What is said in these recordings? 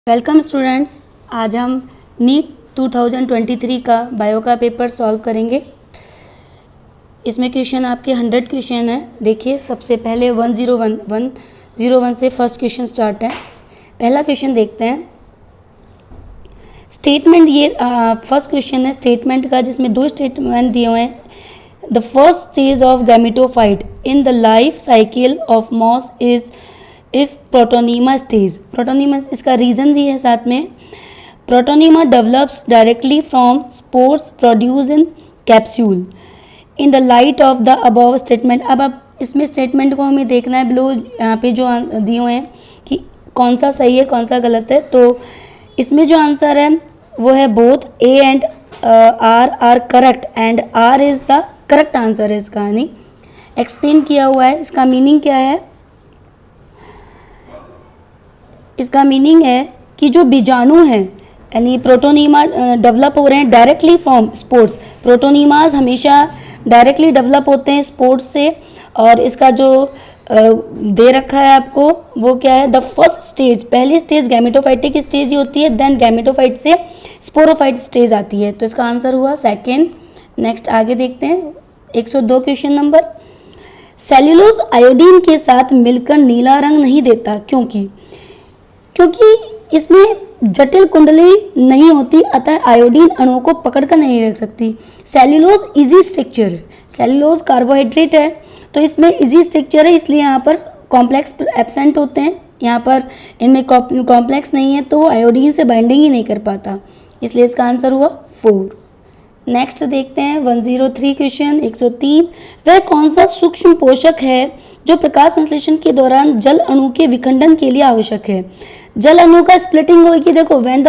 Welcome students. आज हम NEET 2023 का बायो का पेपर सॉल्व करेंगे। इसमें क्वेश्चन आपके 100 क्वेश्चन है। देखिए, सबसे पहले 101 से फर्स्ट क्वेश्चन स्टार्ट है। पहला क्वेश्चन देखते हैं। स्टेटमेंट, ये फर्स्ट क्वेश्चन है स्टेटमेंट का, जिसमें दो स्टेटमेंट दिए हुए हैं। The first stage of gametophyte in the life cycle of moss is if protonema stage. Protonema, इसका रीज़न भी है साथ में। Protonema develops directly from spores produce in capsule in the light of the above statement. अब इसमें statement को हमें देखना है, बिलो यहाँ पे जो दिए हुए हैं कि कौन सा सही है कौन सा गलत है। तो इसमें जो आंसर है वो है both A and R correct, and R is the correct answer है इसका। यानी एक्सप्लेन किया हुआ है। इसका मीनिंग क्या है? इसका मीनिंग है कि जो बीजाणु हैं, यानी प्रोटोनीमा डेवलप हो रहे हैं डायरेक्टली फ्रॉम स्पोर्स। प्रोटोनीमास हमेशा डायरेक्टली डेवलप होते हैं स्पोर्ट्स से। और इसका जो दे रखा है आपको वो क्या है? द फर्स्ट स्टेज, पहली स्टेज गैमेटोफाइटिक स्टेज ही होती है, देन गैमेटोफाइट से स्पोरोफाइट स्टेज आती है। तो इसका आंसर हुआ सेकेंड। नेक्स्ट आगे देखते हैं 102 क्वेश्चन नंबर। सेल्यूलोज आयोडीन के साथ मिलकर नीला रंग नहीं देता, क्योंकि इसमें जटिल कुंडली नहीं होती, अतः आयोडीन अणुओं को पकड़कर नहीं रख सकती। सेल्यूलोज इजी स्ट्रक्चर है, सेल्यूलोज कार्बोहाइड्रेट है, तो इसमें इजी स्ट्रक्चर है, इसलिए यहाँ पर कॉम्प्लेक्स एब्सेंट होते हैं। यहाँ पर इनमें कॉम्प्लेक्स नहीं है तो आयोडीन से बाइंडिंग ही नहीं कर पाता, इसलिए इसका आंसर हुआ 4। नेक्स्ट देखते हैं 103 क्वेश्चन 103। वह कौन सा सूक्ष्म पोषक है जो प्रकाश संश्लेषण के दौरान जल अणु के विखंडन के लिए आवश्यक है? जल अणु का स्प्लिटिंग होगी। देखो, when the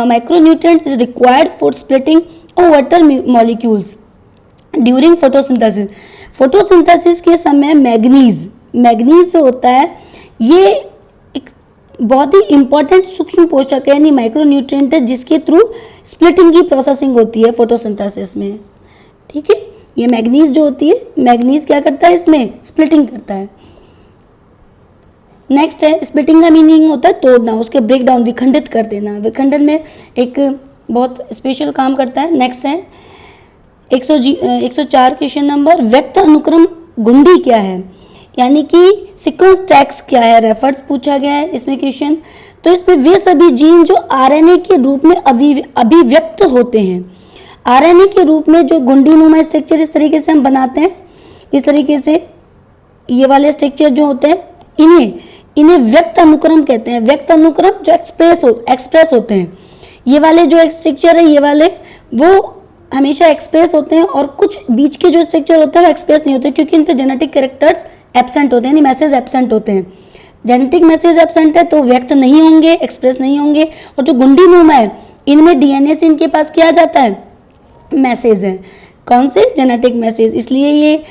micronutrients is required for splitting of water molecules during photosynthesis. Photosynthesis के समय मैग्नीज जो होता है ये एक बहुत ही इंपॉर्टेंट सूक्ष्म पोषक है, यानी माइक्रोन्यूट्रिएंट है, जिसके थ्रू स्प्लिटिंग की प्रोसेसिंग होती है फोटोसिंथेसिस में। ठीक है, ये मैग्नीज जो होती है, मैग्नीज क्या करता है? इसमें स्प्लिटिंग करता है। नेक्स्ट है, स्प्लिटिंग का मीनिंग होता है तोड़ना, उसके ब्रेक डाउन, विखंडित कर देना। विखंडन में एक बहुत स्पेशल काम करता है। नेक्स्ट है 104 क्वेश्चन नंबर। व्यक्त अनुक्रम गुंडी क्या है? यानी कि सीक्वेंस टैक्स क्या है? रेफर्स पूछा गया है इसमें क्वेश्चन। तो इसमें वे सभी जीन जो आरएनए के रूप में अभिव्यक्त होते हैं। आरएनए के रूप में जो गुंडी नुमा स्ट्रक्चर इस तरीके से हम बनाते हैं, इस तरीके से ये वाले स्ट्रक्चर जो होते हैं इन्हें व्यक्त अनुक्रम कहते हैं। व्यक्त अनुक्रम जो एक्सप्रेस होते हैं। ये वाले जो स्ट्रक्चर है, ये वाले वो हमेशा एक्सप्रेस होते हैं, और कुछ बीच के जो स्ट्रक्चर होते हैं वो एक्सप्रेस नहीं होते, क्योंकि इन पे जेनेटिक कैरेक्टर्स एब्सेंट होते हैं, यानी मैसेज एब्सेंट होते हैं। जेनेटिक मैसेज एब्सेंट है तो व्यक्त नहीं होंगे, एक्सप्रेस नहीं होंगे। और जो गुंडी नुमा है, इनमें डीएनए से इनके पास किया जाता है मैसेज है। कौन से? जेनेटिक मैसेज, इसलिए ये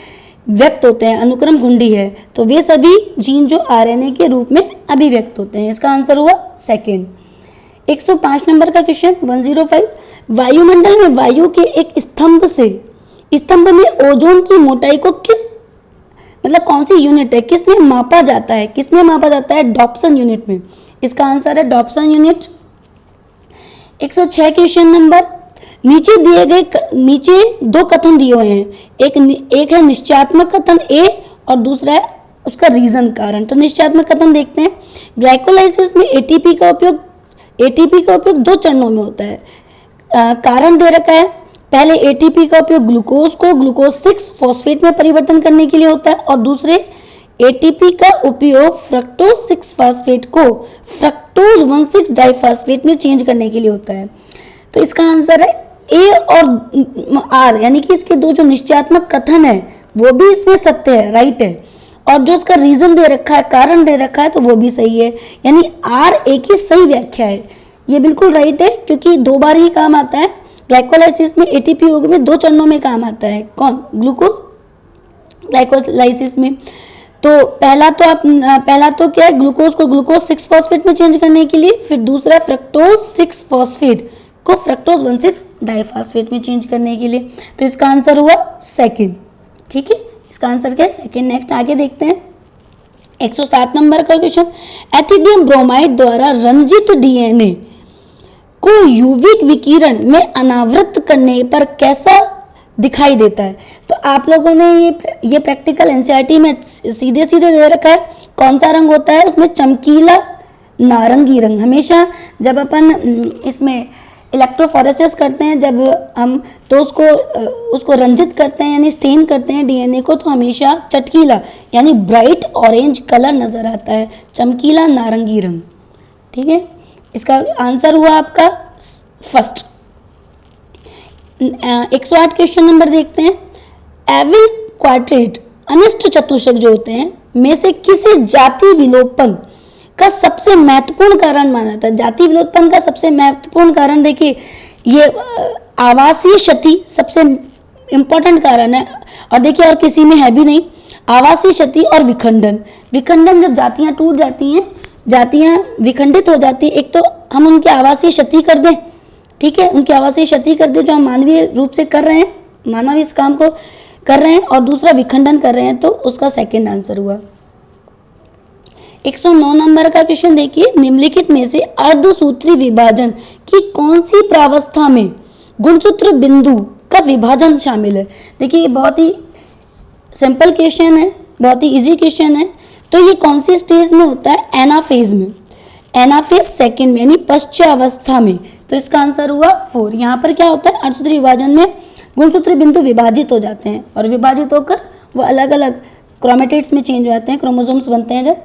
व्यक्त होते हैं। अनुक्रम घुंडी है तो वे सभी जीन जो आरएनए के रूप में अभिव्यक्त होते हैं। इसका आंसर हुआ सेकेंड। 105 नंबर का क्वेश्चन 105। वायुमंडल में वायु के एक स्तंभ में ओजोन की मोटाई को कौन सी यूनिट है, किस में मापा जाता है? किसमें मापा जाता है? डॉप्सन यूनिट में। इसका आंसर है डॉप्सन यूनिट। 106 question number. नीचे दो कथन दिए हुए हैं। एक है निश्चयात्मक कथन ए, और दूसरा है उसका रीजन, कारण। तो निश्चयात्मक कथन देखते हैं। ग्लाइकोलाइसिस में एटीपी का उपयोग 2 चरणों में होता है। कारण दे रखा है। पहले एटीपी का उपयोग ग्लूकोज को ग्लूकोज 6 फॉस्फेट में परिवर्तन करने के लिए होता है, और दूसरे एटीपी का उपयोग फ्रक्टोज 6 फॉस्फेट को फ्रक्टोज 1,6 डाइफॉस्फेट में चेंज करने के लिए होता है। तो इसका आंसर है ए और आर, यानी कि इसके दो जो निश्चयात्मक कथन है वो भी इसमें सत्य है, राइट है। और जो इसका रीजन दे रखा है, कारण दे रखा है, तो वो भी सही है, यानी आर ए की सही व्याख्या है। ये बिल्कुल राइट है, क्योंकि 2 बार ही काम आता है। ग्लाइकोलाइसिस में एटीपी योग में 2 चरणों में काम आता है। कौन? ग्लाइकोलाइसिस में। तो पहला तो क्या है? ग्लूकोज को ग्लूकोज 6 फॉस्फेट में चेंज करने के लिए, फिर दूसरा फ्रक्टोज 6 फॉस्फेट को फ्रक्टोज 1,6 डाइफॉस्फेट में चेंज करने के लिए। तो इसका आंसर हुआ सेकंड। ठीक है, इसका आंसर क्या है? सेकंड। नेक्स्ट आगे देखते हैं 107 नंबर का क्वेश्चन, एथिडियम ब्रोमाइड द्वारा रंजित डीएनए को यूवी विकिरण में अनावृत करने पर कैसा दिखाई देता है? तो आप लोगों ने ये प्रैक्टिकल एनसीईआरटी में सीधे सीधे दे रखा है। कौन सा रंग होता है उसमें? चमकीला नारंगी रंग। हमेशा जब अपन इसमें इलेक्ट्रोफोरेसिस करते हैं, जब हम तो उसको रंजित करते हैं यानी स्टेन करते हैं डीएनए को, तो हमेशा चटकीला यानी ब्राइट ऑरेंज कलर नजर आता है, चमकीला नारंगी रंग। ठीक है, इसका आंसर हुआ आपका फर्स्ट। 108 क्वेश्चन नंबर देखते हैं। एविल क्वाड्रेट अनिष्ट चतुष्क जो होते हैं में से किसे जाति विलोपन का सबसे महत्वपूर्ण कारण माना जाता है? जाति विलोपन का सबसे महत्वपूर्ण कारण देखिए, ये आवासीय क्षति सबसे इंपॉर्टेंट कारण है, और देखिए और किसी में है भी नहीं। आवासीय क्षति और विखंडन, विखंडन जब जातियां टूट जाती हैं, जातियां विखंडित हो जाती है, एक तो हम उनकी आवासीय क्षति कर दें, ठीक है, उनकी आवासीय क्षति कर दें जो हम मानवीय रूप से कर रहे हैं, मानव इस काम को कर रहे हैं, और दूसरा विखंडन कर रहे हैं, तो उसका सेकंड आंसर हुआ। 109 नंबर का क्वेश्चन देखिए, निम्नलिखित में से अर्धसूत्री विभाजन की कौन सी प्रावस्था में गुणसूत्र बिंदु का विभाजन शामिल है? देखिए ये बहुत ही सिंपल क्वेश्चन है, बहुत ही इजी क्वेश्चन है। तो ये कौन सी स्टेज में होता है? एनाफेज में, एनाफेज सेकंड में यानी पश्चावस्था में। तो इसका आंसर हुआ 4। यहाँ पर क्या होता है? अर्धसूत्री विभाजन में गुणसूत्र बिंदु विभाजित हो जाते हैं, और विभाजित होकर वो अलग अलग क्रोमेटिड्स में चेंज हो जाते हैं, क्रोमोसोम्स बनते हैं जब।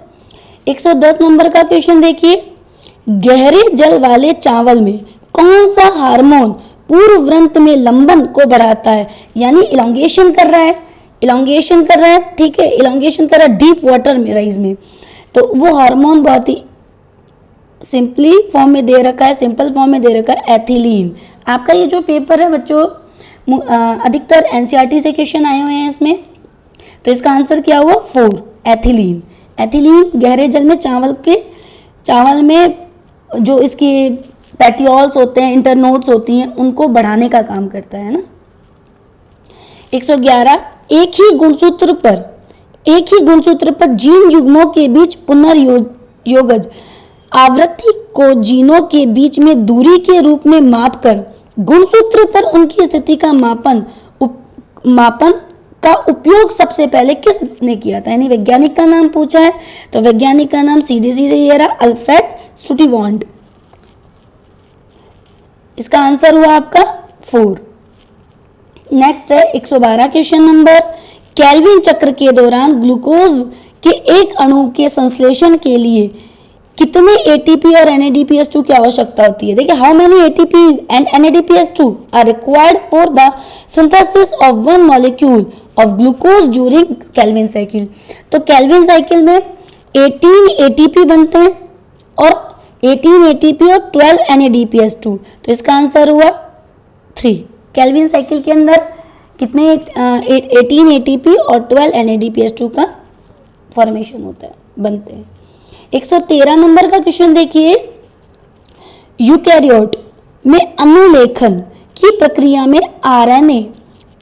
110 नंबर का क्वेश्चन देखिए, गहरे जल वाले चावल में कौन सा हार्मोन पूर्व व्रंत में लंबन को बढ़ाता है? यानी इलोंगेशन कर रहा है, इलोंगेशन कर रहा है, ठीक है, इलोंगेशन कर रहा है डीप वाटर में, राइज में। तो वो हार्मोन बहुत ही सिंपली फॉर्म में दे रखा है, सिंपल फॉर्म में दे रखा है, एथिलीन। आपका ये जो पेपर है बच्चों, अधिकतर एनसीईआरटी से क्वेश्चन आए हुए हैं इसमें, तो इसका आंसर क्या हुआ? 4, एथिलीन। एथिलीन गहरे जल में चावल में जो इसके पेटियोल्स होते हैं, इंटरनोड्स होती हैं, उनको बढ़ाने का काम करता है ना। 111, एक ही गुणसूत्र पर जीन युग्मों के बीच पुनर्योगज आवृत्ति को जीनों के बीच में दूरी के रूप में मापकर गुणसूत्र पर उनकी स्थिति का मापन का उपयोग सबसे पहले किसने किया था? यानी वैज्ञानिक का नाम पूछा है, तो वैज्ञानिक का नाम सीधे सीधे ये रहा, अल्फ्रेड स्टुटीवांट। इसका आंसर हुआ आपका 4। नेक्स्ट है 112 क्वेश्चन नंबर, केल्विन चक्र के दौरान ग्लूकोज के एक अणु के संश्लेषण के लिए कितने एटीपी और NADPH2 की आवश्यकता होती है? देखिए, how many ATP and NADPH2 are required for the synthesis of one molecule of glucose during Calvin cycle? तो केल्विन साइकिल में 18 एटीपी बनते हैं, और 18 एटीपी और 12 NADPH2, तो इसका आंसर हुआ 3। केल्विन साइकिल के अंदर कितने 18 एटीपी और 12 NADPH2 का फॉर्मेशन होता है, बनते हैं। 113 नंबर का क्वेश्चन देखिए, यूकैरियोट में अनुलेखन की प्रक्रिया में आरएनए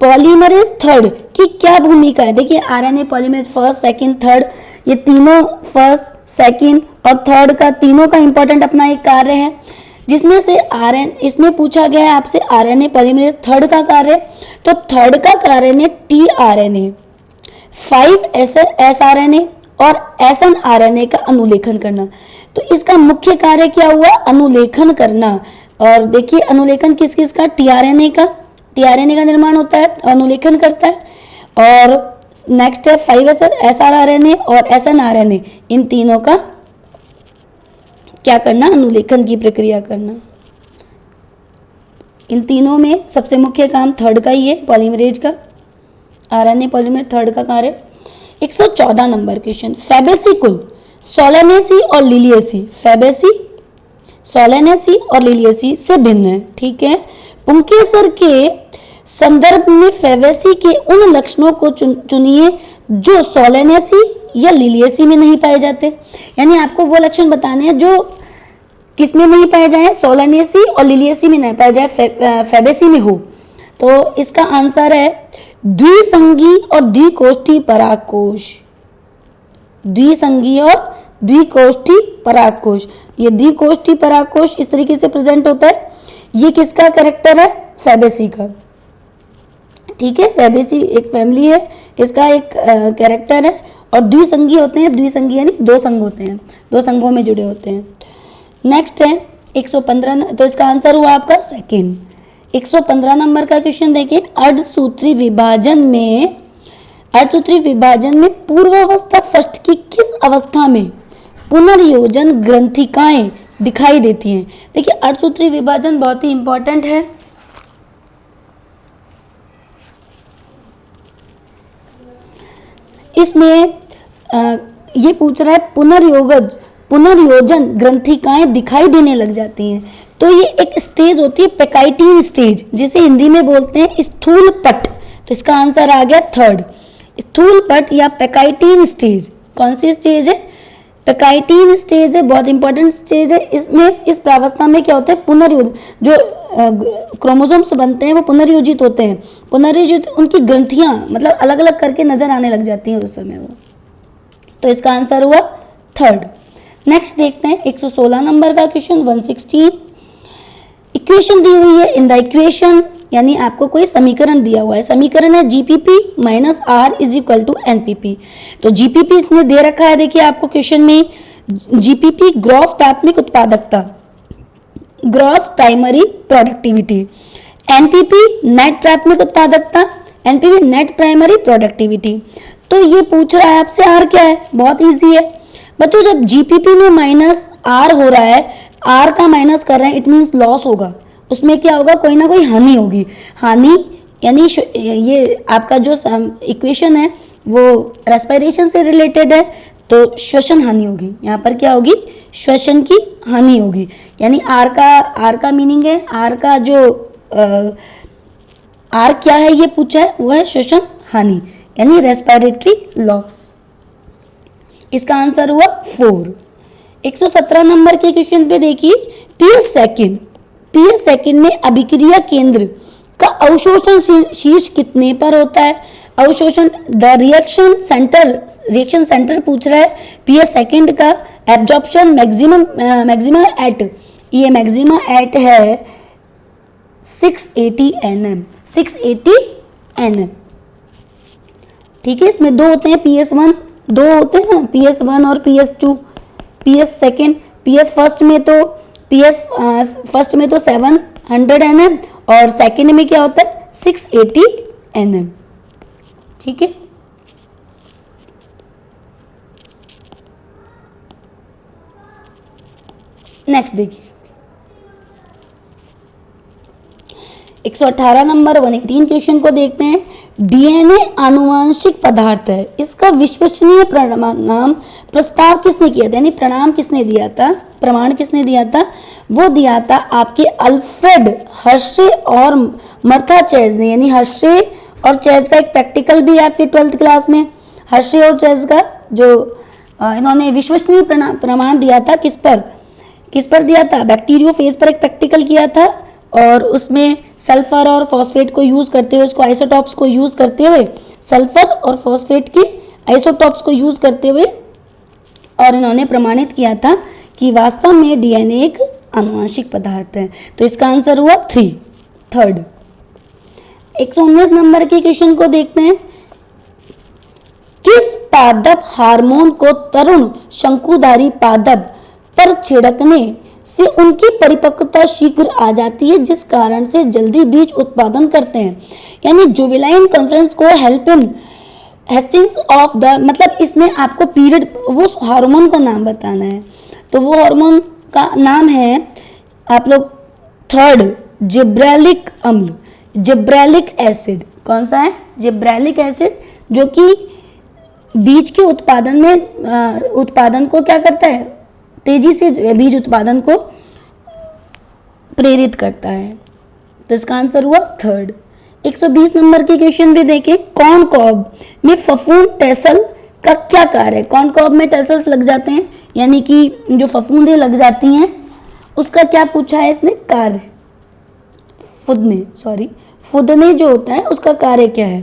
पॉलीमरेज थर्ड की क्या भूमिका है? देखिए, RNA polymerase first, second, third, ये तीनों फर्स्ट, सेकंड और थर्ड का तीनों का इंपॉर्टेंट अपना एक कार्य है, जिसमें से इसमें पूछा गया है आपसे आरएनए पॉलीमरेज थर्ड का कार्य। तो थर्ड का कार्य है tRNA, 5 sRNA और SNRNA का अनुलेखन करना। तो इसका मुख्य कार्य क्या हुआ? अनुलेखन करना। और देखिए, अनुलेखन किस किस का? tRNA का निर्माण होता है, अनुलेखन करता है। और नेक्स्ट है 5 sRNA और SNRNA, इन तीनों का क्या करना? अनुलेखन की प्रक्रिया करना। इन तीनों में सबसे मुख्य काम थर्ड का ही है, पॉलीमरेज का, आरएनए पॉलीमरेज थर्ड का कार्य। 114 नंबर क्वेश्चन, फैबेसी कुल सोलेनेसी और लिलिएसी, फैबेसी, सोलेनेसी और लिलिएसी से भिन्न है, ठीक है। पुंकेसर के संदर्भ में फैबेसी के उन लक्षणों को चुनिए जो सोलेनेसी या लिलिएसी में नहीं पाए जाते। यानी आपको वो लक्षण बताने हैं जो किस में नहीं पाए जाए, सोलेनेसी और लिलिएसी में नहीं पाए जाए, फैबेसी में हो। तो इसका आंसर है द्विसंगी और द्विकोष्ठी परागकोश। द्विसंगीय और द्विकोष्ठी परागकोश। ये द्विकोष्ठी परागकोश इस तरीके से प्रेजेंट होता है। ये किसका कैरेक्टर है? फैबेसी का। ठीक है, फैबेसी एक फैमिली है, इसका एक कैरेक्टर है। और द्विसंगीय होते हैं, द्विसंगीय यानी दो संघ होते हैं, दो संघों में जुड़े होते हैं। नेक्स्ट है 115, तो इसका आंसर हुआ आपका सेकेंड। 115 नंबर का क्वेश्चन देखिए, अर्धसूत्री विभाजन में पूर्वावस्था फर्स्ट की किस अवस्था में पुनर्योजन ग्रंथिकाएं दिखाई देती हैं? देखिए अर्धसूत्री विभाजन बहुत ही इंपॉर्टेंट है। इसमें ये पूछ रहा है पुनर्योजन ग्रंथिकाएं दिखाई देने लग जाती हैं। तो ये एक स्टेज होती है पेकाइटिन स्टेज, जिसे हिंदी में बोलते हैं स्थूल पट। तो इसका आंसर आ गया थर्ड, स्थूल पट या पेकाइटिन स्टेज। कौन सी स्टेज है? पेकाइटिन स्टेज है, बहुत इंपॉर्टेंट स्टेज है। इसमें इस प्रावस्था में क्या होता है? पुनर्योजन, जो क्रोमोसोम्स बनते हैं वो पुनर्योजित होते हैं। पुनर्योजित उनकी ग्रंथियां मतलब अलग अलग करके नजर आने लग जाती हैं उस समय वो। तो इसका आंसर हुआ थर्ड। नेक्स्ट देखते हैं 116 नंबर का क्वेश्चन 116। इक्वेशन दी हुई है, इन द इक्वेशन यानी आपको कोई समीकरण दिया हुआ है। समीकरण है GPP minus R is equal to NPP. तो जीपीपी इसमें दे रखा है, देखिए आपको क्वेश्चन में जीपीपी ग्रॉस प्राथमिक उत्पादकता, gross primary productivity, NPP net प्राथमिक उत्पादकता, एनपीपी नेट प्राइमरी प्रोडक्टिविटी। तो ये पूछ रहा है आपसे आर क्या है, बहुत इजी है बच्चों। जब जीपीपी में माइनस आर हो रहा है, आर का माइनस कर रहे हैं, इट मीन्स लॉस होगा, उसमें क्या होगा? कोई ना कोई हानि होगी। हानि यानी ये आपका जो इक्वेशन है वो रेस्पिरेशन से रिलेटेड है, तो श्वसन हानि होगी। यहाँ पर क्या होगी? श्वसन की हानि होगी। यानी आर का मीनिंग है, आर का जो आर क्या है ये पूछा है, वो है श्वसन हानि यानी रेस्पिरेटरी लॉस। इसका आंसर हुआ 4। 117 नंबर के क्वेश्चन पे देखिए, पीएस सेकंड में अभिक्रिया केंद्र का अवशोषण शीर्ष कितने पर होता है? अवशोषण द रिएक्शन सेंटर पूछ रहा है पीएस सेकंड का। एब्जॉर्प्शन मैक्सिमम एट, ये मैक्सिमा एट है 680 nm, 680 nm। ठीक है, इसमें दो होते हैं PS1, दो होते हैं ना, PS1 और PS2। PS second, PS first में तो 700 nm और सेकंड में क्या होता है? 680 nm। ठीक है, नेक्स्ट देखिए 118 नंबर 118 क्वेश्चन को देखते हैं। डीएनए आनुवांशिक पदार्थ है, इसका विश्वसनीय नाम प्रस्ताव किसने किया था, यानी प्रमाण किसने दिया था? वो दिया था आपके अल्फ्रेड हर्शे और मर्था चेज ने। यानी हर्शे और चेज का एक प्रैक्टिकल भी है आपके 12th क्लास में। हर्शे और चेज का जो इन्होंने विश्वसनीय प्रमाण दिया था, किस पर दिया था? बैक्टीरियोफेज पर एक प्रैक्टिकल किया था, और उसमें सल्फर और फॉस्फेट को यूज करते हुए, उसको आइसोटॉप्स को यूज करते हुए, सल्फर और फॉस्फेट के आइसोटॉप्स को यूज करते हुए, और इन्होंने प्रमाणित किया था कि वास्तव में डीएनए एक आनुवांशिक पदार्थ है। तो इसका आंसर हुआ थर्ड। 119 नंबर के क्वेश्चन को देखते हैं। किस पादप हार्मोन को तरुण शंकुधारी पादप पर छिड़कने से उनकी परिपक्वता शीघ्र आ जाती है, जिस कारण से जल्दी बीज उत्पादन करते हैं? यानी जुवेनाइल कॉन्फ्रेंस को help in Hastings of the, मतलब इसमें आपको पीरियड, वो हार्मोन का नाम बताना है। तो वो हार्मोन का नाम है आप लोग थर्ड, जिब्रेलिक अम्ल, जिब्रेलिक एसिड। कौन सा है? जिब्रेलिक एसिड, जो कि बीज के उत्पादन को क्या करता है? तेजी से बीज उत्पादन को प्रेरित करता है। तो इसका आंसर हुआ थर्ड। 120 नंबर के क्वेश्चन भी देखें। कॉर्न कॉब में फफूंद टेसल का क्या कार्य है? कॉर्न कॉब में टेसल्स लग जाते हैं, यानी कि जो फफूंदें लग जाती हैं, उसका क्या पूछा है इसने? कार्य। फुदने जो होता है उसका कार्य क्या है?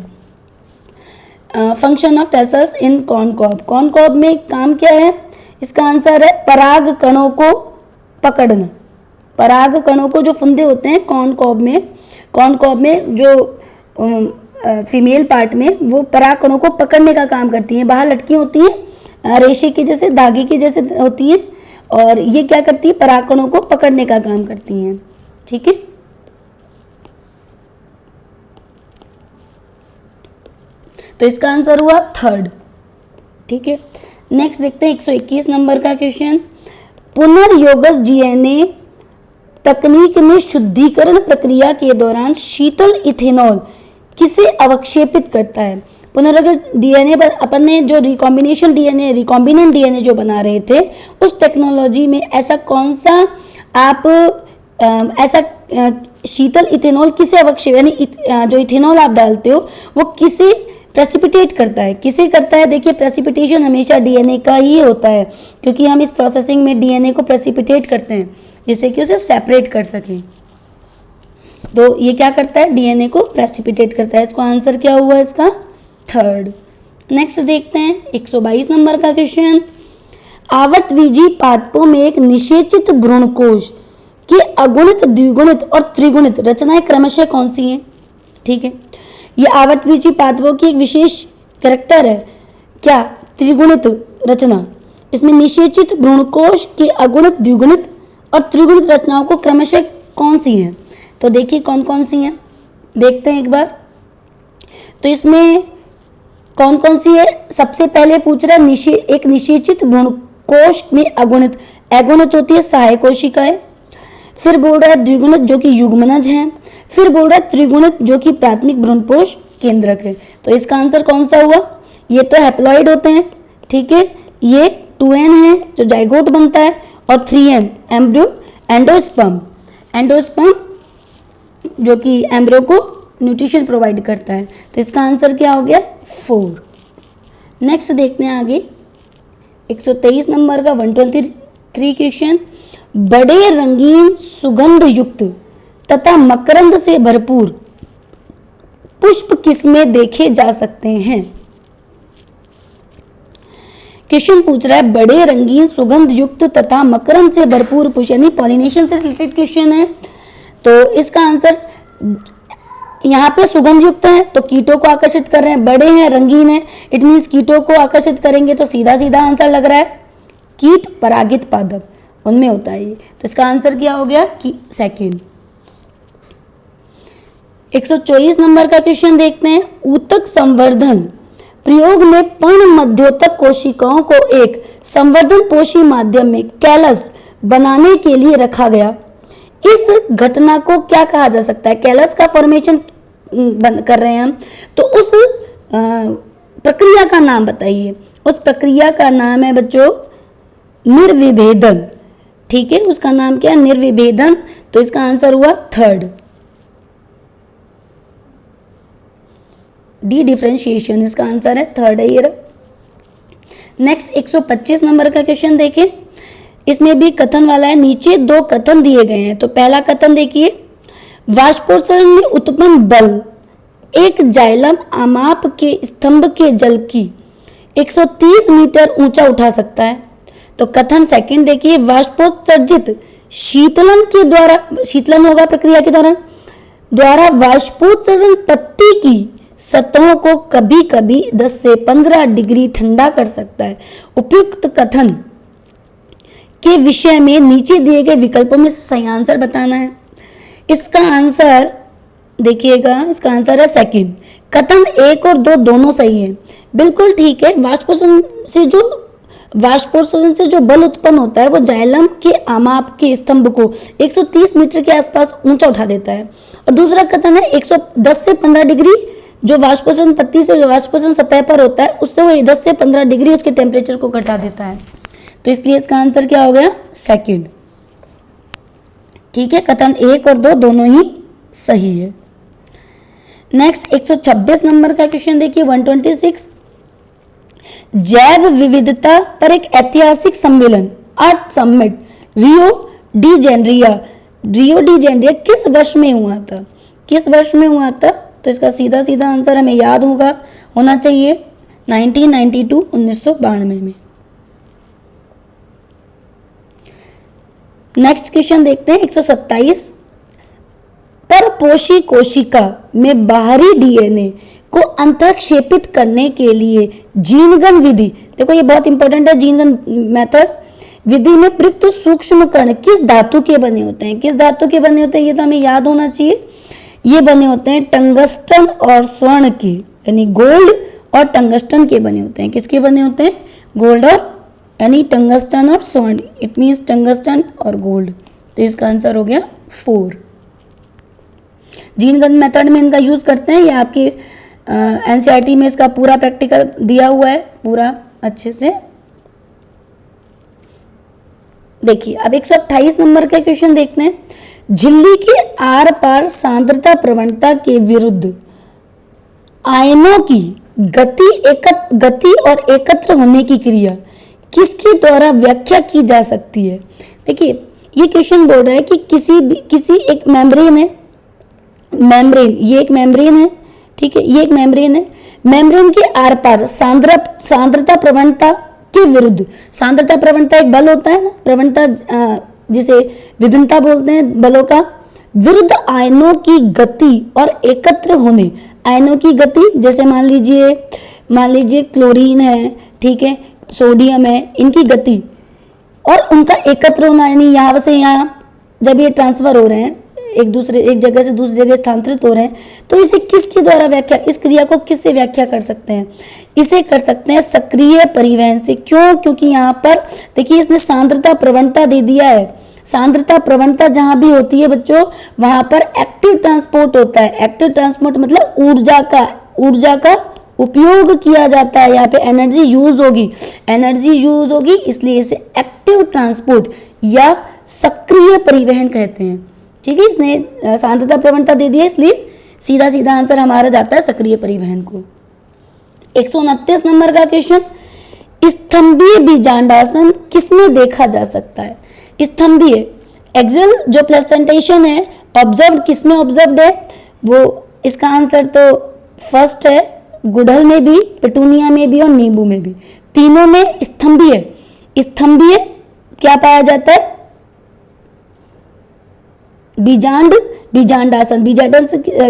फंक्शन ऑफ टेसल्स इन कॉर्नकॉब। कॉर्नकॉब में काम क्या है? इसका आंसर है पराग कणों को पकड़ना। पराग कणों को जो फंदे होते हैं कॉर्नकॉब में जो फीमेल पार्ट में, वो पराग कणों को पकड़ने का काम करती हैं। बाहर लटकी होती हैं, रेशे के जैसे, धागे के जैसे होती हैं, और ये क्या करती है? पराग कणों को पकड़ने का काम करती हैं। ठीक है, तो इसका आंसर हुआ थर्ड। ठीक है, नेक्स्ट देखते हैं 121 नंबर का क्वेश्चन। पुनर्योगस डीएनए तकनीक में शुद्धिकरण प्रक्रिया के दौरान शीतल इथेनॉल किसे अवक्षेपित करता है? पुनर्योगस डीएनए पर अपन ने जो रिकॉम्बिनेंट डीएनए जो बना रहे थे, उस टेक्नोलॉजी में ऐसा कौन सा ऐसा शीतल इथेनॉल किसे अवक्षेप, यानी जो इथेनॉल आप डालते हो वो किसे प्रेसिपिटेट करता है? किसे करता है? देखिए, प्रेसिपिटेशन हमेशा डीएनए का ही होता है, क्योंकि हम इस प्रोसेसिंग में डीएनए को प्रेसिपिटेट करते हैं जिससे कि उसे सेपरेट कर सकें। तो ये क्या करता है? डीएनए को प्रेसिपिटेट करता है। इसको आंसर क्या हुआ इसका? थर्ड। नेक्स्ट देखते हैं 122 नंबर का क्वेश्चन। आवर्तवीजी पादपों में एक निषेचित भ्रूणकोश की अगुणित, द्विगुणित और त्रिगुणित रचनाएं क्रमशः कौन सी हैं? ठीक है, ये आवर्तवीजी पादपों की एक विशेष कैरेक्टर है। क्या? त्रिगुणित रचना। इसमें निषेचित भ्रूणकोश की अगुणित, द्विगुणित और त्रिगुणित रचनाओं को क्रमशः कौन सी हैं? तो देखिए कौन कौन सी हैं, देखते हैं एक बार। तो इसमें कौन कौन सी है? सबसे पहले पूछ रहा है एक निषेचित भ्रूणकोश में अगुणित। अगुणित होती है सहायक कोशिकाएं। फिर बोल रहा है द्विगुणित जो कि युग्मनज हैं। फिर बोल रहा है त्रिगुणित जो कि प्राथमिक भ्रूणपोष केंद्रक है। तो इसका आंसर कौन सा हुआ? ये तो हैप्लॉइड होते हैं। ठीक है, ये 2n है जो जाइगोट बनता है, और 3n एंडोस्पर्म जो कि एम्ब्रियो को न्यूट्रिशन प्रोवाइड करता है। तो इसका आंसर क्या हो गया? 4। नेक्स्ट देखते हैं आगे 123 नंबर का 123 क्वेश्चन। बड़े रंगीन सुगंध युक्त तथा मकरंद से भरपूर पुष्प किसमें देखे जा सकते हैं? क्वेश्चन पूछ रहा है बड़े रंगीन सुगंध युक्त तथा मकरंद से भरपूर पुष्प, यानी पॉलिनेशन से रिलेटेड क्वेश्चन है। तो इसका आंसर यहाँ पे सुगंध युक्त है तो कीटों को आकर्षित कर रहे हैं, बड़े हैं, रंगीन है, इट मीन्स कीटों को आकर्षित करेंगे। तो सीधा सीधा आंसर लग रहा है कीट परागित पादप, उनमें होता है ये। तो इसका आंसर क्या हो गया कि सेकंड। 124 नंबर का क्वेश्चन देखते हैं। ऊतक संवर्धन प्रयोग में पर्ण मध्योतक कोशिकाओं को एक संवर्धन पोषी माध्यम में कैलस बनाने के लिए रखा गया। इस घटना को क्या कहा जा सकता है? कैलस का फॉर्मेशन कर रहे हैं हम, तो उस प्रक्रिया का नाम बताइए। उस प्रक्रिया का नाम है बच्चों निर्विभेदन। ठीक है, उसका नाम क्या है? निर्विभेदन। तो इसका आंसर हुआ थर्ड, डी डिफरेंशिएशन। इसका आंसर है थर्ड है ये। नेक्स्ट 125 नंबर का क्वेश्चन देखें। इसमें भी कथन वाला है, नीचे 2 कथन दिए गए हैं। तो पहला कथन देखिए, वाष्पोत्सर्जन में उत्पन्न बल एक जाइलम आमाप के स्तंभ के जल की 130 मीटर ऊंचा उठा सकता है। तो कथन सेकंड देखिए, वाष्पोत्सर्जित शीतलन के द्वारा, शीतलन होगा प्रक्रिया के द्वारा वाष्पोत्सर्जन पत्ती की सतहों को कभी कभी 10 से 15 डिग्री ठंडा कर सकता है। उपयुक्त कथन के विषय में नीचे दिए गए विकल्पों में से सही आंसर बताना है। इसका आंसर देखिएगा, इसका आंसर है सेकंड। कथन 1 और 2 दोनों सही है, बिल्कुल ठीक है। वाष्पोत्सर्जन से जो बल उत्पन्न होता है वो जाइलम के आमाप के स्तंभ को 130 मीटर के आसपास ऊंचा उठा देता है। और दूसरा कथन है 110 से 15 डिग्री जो वाष्पोत्सर्जन पत्ती से जो वाष्पोत्सर्जन सतह पर होता है उससे वो 10 से 15 डिग्री उसके टेम्परेचर को घटा देता है। तो इसलिए इसका आंसर क्या हो गया? सेकंड। ठीक है, कथन 1 और 2 दोनों ही सही है। नेक्स्ट 126 नंबर का क्वेश्चन देखिए 126। जैव विविधता पर एक ऐतिहासिक सम्मेलन अर्थ समिट रियो डी जेनेरिया किस वर्ष में हुआ था? किस वर्ष में हुआ था? तो इसका सीधा सीधा आंसर हमें याद होगा होना चाहिए 1992 1992 में। नेक्स्ट क्वेश्चन देखते हैं 127। परपोषी कोशिका में बाहरी डीएनए को अंतःक्षेपित करने के लिए जीनगन विधि, देखो ये बहुत इंपॉर्टेंट है, जीनगन मेथड विधि में प्रयुक्त सूक्ष्म कण किस धातु के बने होते हैं? किस धातु के बने होते हैं ये तो हमें याद होना चाहिए। ये बने होते हैं टंगस्टन और स्वर्ण के, यानी गोल्ड और टंगस्टन के बने होते हैं। किसके बने होते हैं? गोल्ड और, यानी टंगस्टन और स्वर्ण, इट मीन्स टंगस्टन और गोल्ड। तो इसका आंसर हो गया 4। जीनगन मेथड में इनका यूज करते हैं। ये आपकी एनसीईआरटी में इसका पूरा प्रैक्टिकल दिया हुआ है, पूरा अच्छे से देखिए। अब 128 नंबर का क्वेश्चन देखते हैं। झिल्ली के आर पार सांद्रता प्रवणता के विरुद्ध आयनों की गति और एकत्र होने की क्रिया किसके द्वारा व्याख्या की जा सकती है? देखिए ये क्वेश्चन बोल रहा है कि किसी एक मेम्ब्रेन है, ये एक मेम्ब्रेन है, ठीक है, ये एक मेम्ब्रेन है। मेम्ब्रेन के आर पार सांद्रता प्रवणता के विरुद्ध, सांद्रता प्रवणता एक बल होता है ना, प्रवणता जिसे विभिन्नता बोलते हैं बलों का, विरुद्ध आयनों की गति और एकत्र होने। आयनों की गति जैसे मान लीजिए क्लोरीन है, ठीक है, सोडियम है, इनकी गति और उनका एकत्र होना, यानी यहाँ से यहाँ जब ये ट्रांसफर हो रहे हैं एक जगह से दूसरी जगह स्थानांतरित हो रहे हैं, तो इसे किसके द्वारा व्याख्या, इस क्रिया को किससे व्याख्या कर सकते हैं? इसे कर सकते हैं सक्रिय परिवहन से। क्यों? क्योंकि यहाँ पर देखिए इसने सांद्रता प्रवणता दे दिया है। सांद्रता प्रवणता जहां भी होती है बच्चों, वहां पर एक्टिव ट्रांसपोर्ट होता है। एक्टिव ट्रांसपोर्ट मतलब ऊर्जा का उपयोग किया जाता है, यहाँ पे एनर्जी यूज होगी, इसलिए इसे एक्टिव ट्रांसपोर्ट या सक्रिय परिवहन कहते हैं। ठीक है, इसने सांद्रता प्रवणता दे दिया, इसलिए सीधा आंसर हमारा जाता है सक्रिय परिवहन को। 129 नंबर का क्वेश्चन, स्तंभीय बीजांडासन किसमें देखा जा सकता है? स्तंभीय एक्सल जो प्लेसेंटेशन है ऑब्जर्व किसमें ऑब्जर्व्ड है? वो इसका आंसर तो फर्स्ट है, गुड़हल में भी, पेटूनिया में भी और नींबू में भी, तीनों में स्तंभीय क्या पाया जाता है?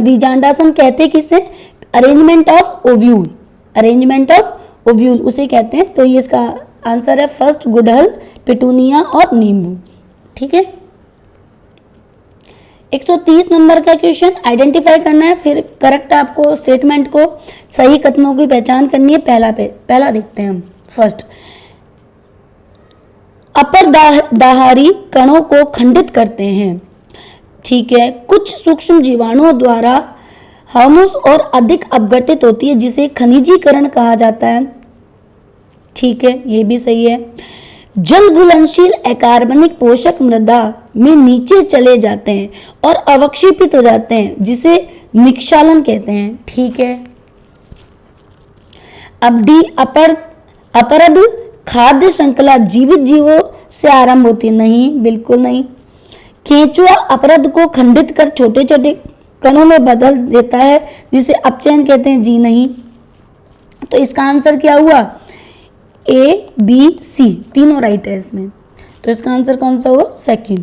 बीजांडासन कहते किसे? अरेंजमेंट ऑफ ओव्यूल उसे कहते हैं। तो ये इसका आंसर है फर्स्ट, गुड़हल, पेटूनिया और नींबू। ठीक है, 130 नंबर का क्वेश्चन, आइडेंटिफाई करना है, फिर करेक्ट आपको स्टेटमेंट को, सही कथनों की पहचान करनी है। पहला देखते हैं हम फर्स्ट, अपरदाहारी कणों को खंडित करते हैं। ठीक है, कुछ सूक्ष्म जीवाणुओं द्वारा हार्मोस और अधिक अपघटित होती है, जिसे खनिजीकरण कहा जाता है। ठीक है, ये भी सही है। जल घुलनशील अकार्बनिक पोषक मृदा में नीचे चले जाते हैं और अवक्षेपित हो जाते हैं, जिसे निक्षालन कहते हैं। ठीक है, अब डी, अपरद खाद्य श्रृंखला जीवित जीवों से आरंभ होती है। नहीं, बिल्कुल नहीं। केंचुआ अपरद को खंडित कर छोटे छोटे कणों में बदल देता है, जिसे अपचयन कहते हैं। जी नहीं। तो इसका आंसर क्या हुआ? ए, बी, सी तीनों राइट है इसमें। तो इसका आंसर कौन सा हुआ? सेकंड।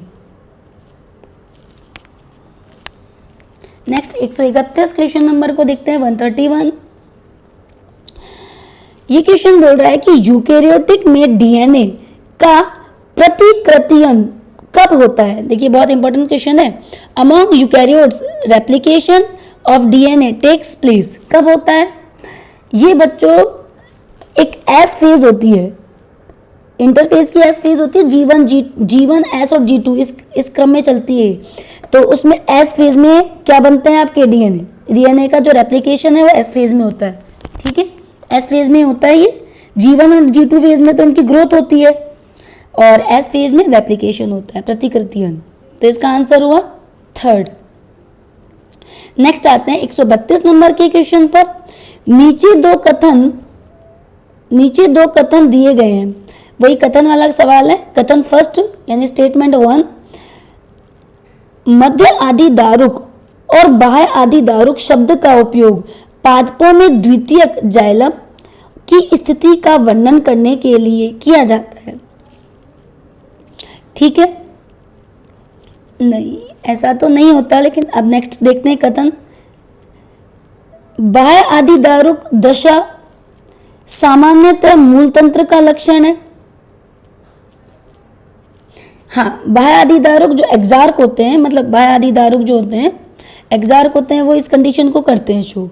नेक्स्ट 131 क्वेश्चन नंबर को देखते हैं, 131। ये क्वेश्चन बोल रहा है कि यूकेरियोटिक में डीएनए का प्रतिकृतियन कब होता है? देखिए बहुत इंपॉर्टेंट क्वेश्चन है। Among eukaryotes replication of DNA takes place कब होता है? ये बच्चों एक एस फेज होती है, इंटरफेज की एस फेज होती है, G1 एस और G2 इस क्रम में चलती है। तो उसमें एस फेज में क्या बनते हैं आपके? डीएनए का जो रेप्लिकेशन है वो एस फेज में होता है। ठीक है, एस फेज में होता है ये। G1 और G2 फेज में तो इनकी ग्रोथ होती है और एस फेज में रेप्लिकेशन होता है, प्रतिकृतियन। तो इसका आंसर हुआ थर्ड। नेक्स्ट आते हैं 132 नंबर के क्वेश्चन पर। नीचे दो कथन दिए गए हैं, वही कथन वाला सवाल है। कथन फर्स्ट यानी स्टेटमेंट 1, मध्य आदि दारुक और बाह्य आदि दारुक शब्द का उपयोग पादपों में द्वितीयक जाइलम की स्थिति का वर्णन करने के लिए किया जाता है। ठीक है, नहीं ऐसा तो नहीं होता, लेकिन अब नेक्स्ट देखते हैं कथन। बाह्य आदिदारुक दशा सामान्यतः मूल तंत्र का लक्षण है। हाँ, बाह्य आदिदारुक जो एग्जार्क होते हैं, मतलब बाह्य आदिदारुक जो होते हैं, एग्जार्क होते हैं, वो इस कंडीशन को करते हैं शो।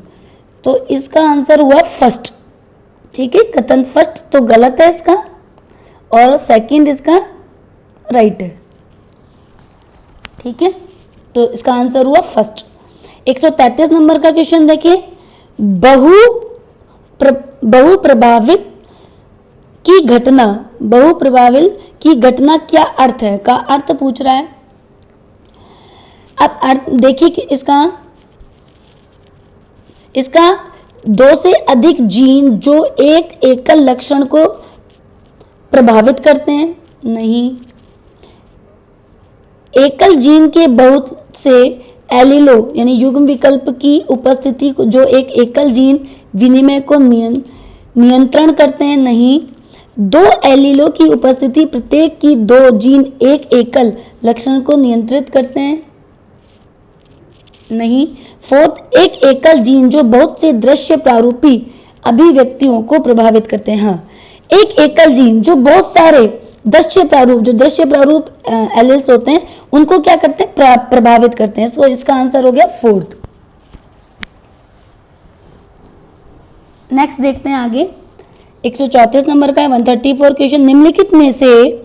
तो इसका आंसर हुआ फर्स्ट। ठीक है, कथन फर्स्ट तो गलत है इसका, और सेकंड इसका राइट है। ठीक है, तो इसका आंसर हुआ फर्स्ट। 133 नंबर का क्वेश्चन देखिए। बहुप्रभावित की घटना, बहुप्रभावित की घटना क्या अर्थ है का अर्थ पूछ रहा है। अब अर्थ देखिए कि इसका दो से अधिक जीन जो एक एकल लक्षण को प्रभावित करते हैं, नहीं। एकल जीन के बहुत से एलीलो यानी युग्म विकल्प की उपस्थिति को जो एक एकल जीन विनिमय को नियंत्रण करते हैं, नहीं। दो एलीलो की उपस्थिति प्रत्येक की दो जीन एक एकल लक्षण को नियंत्रित करते हैं, नहीं। फोर्थ, एक एकल जीन जो बहुत से दृश्य प्रारूपी अभिव्यक्तियों को प्रभावित करते हैं। हाँ, एक एकल जीन जो बहुत सारे दृश्य प्रारूप एलील्स होते हैं उनको क्या करते हैं, प्रभावित करते हैं। तो इसका आंसर हो गया फोर्थ। नेक्स्ट देखते हैं आगे। 134 नंबर का है 134 क्वेश्चन। निम्नलिखित में से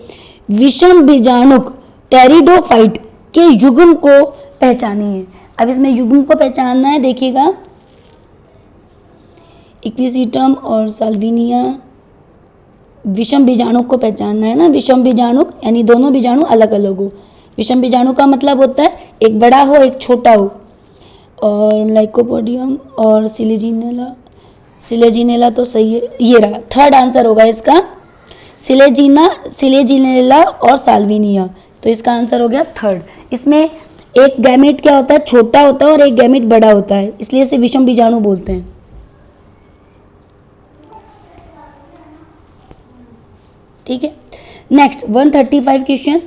विषम बीजाणुक टेरिडोफाइट के युग्म को पहचानिए। अब इसमें युग्म को पहचानना है, देखिएगा। इक्विसिटम और साल्विनिया विषम बीजाणु को पहचानना है ना। विषम बीजाणुक यानी दोनों बीजाणु अलग अलग हो। विषम बीजाणु का मतलब होता है एक बड़ा हो एक छोटा हो। और लाइकोपोडियम और सिलेजिनेला तो सही है, ये रहा। थर्ड आंसर होगा इसका सिलेजिनेला और साल्विनिया। तो इसका आंसर हो गया थर्ड। इसमें एक गैमेट क्या होता है, छोटा होता है, और एक गैमेट बड़ा होता है, इसलिए इसे विषम बीजाणु बोलते हैं। ठीक है, नेक्स्ट 135 क्वेश्चन।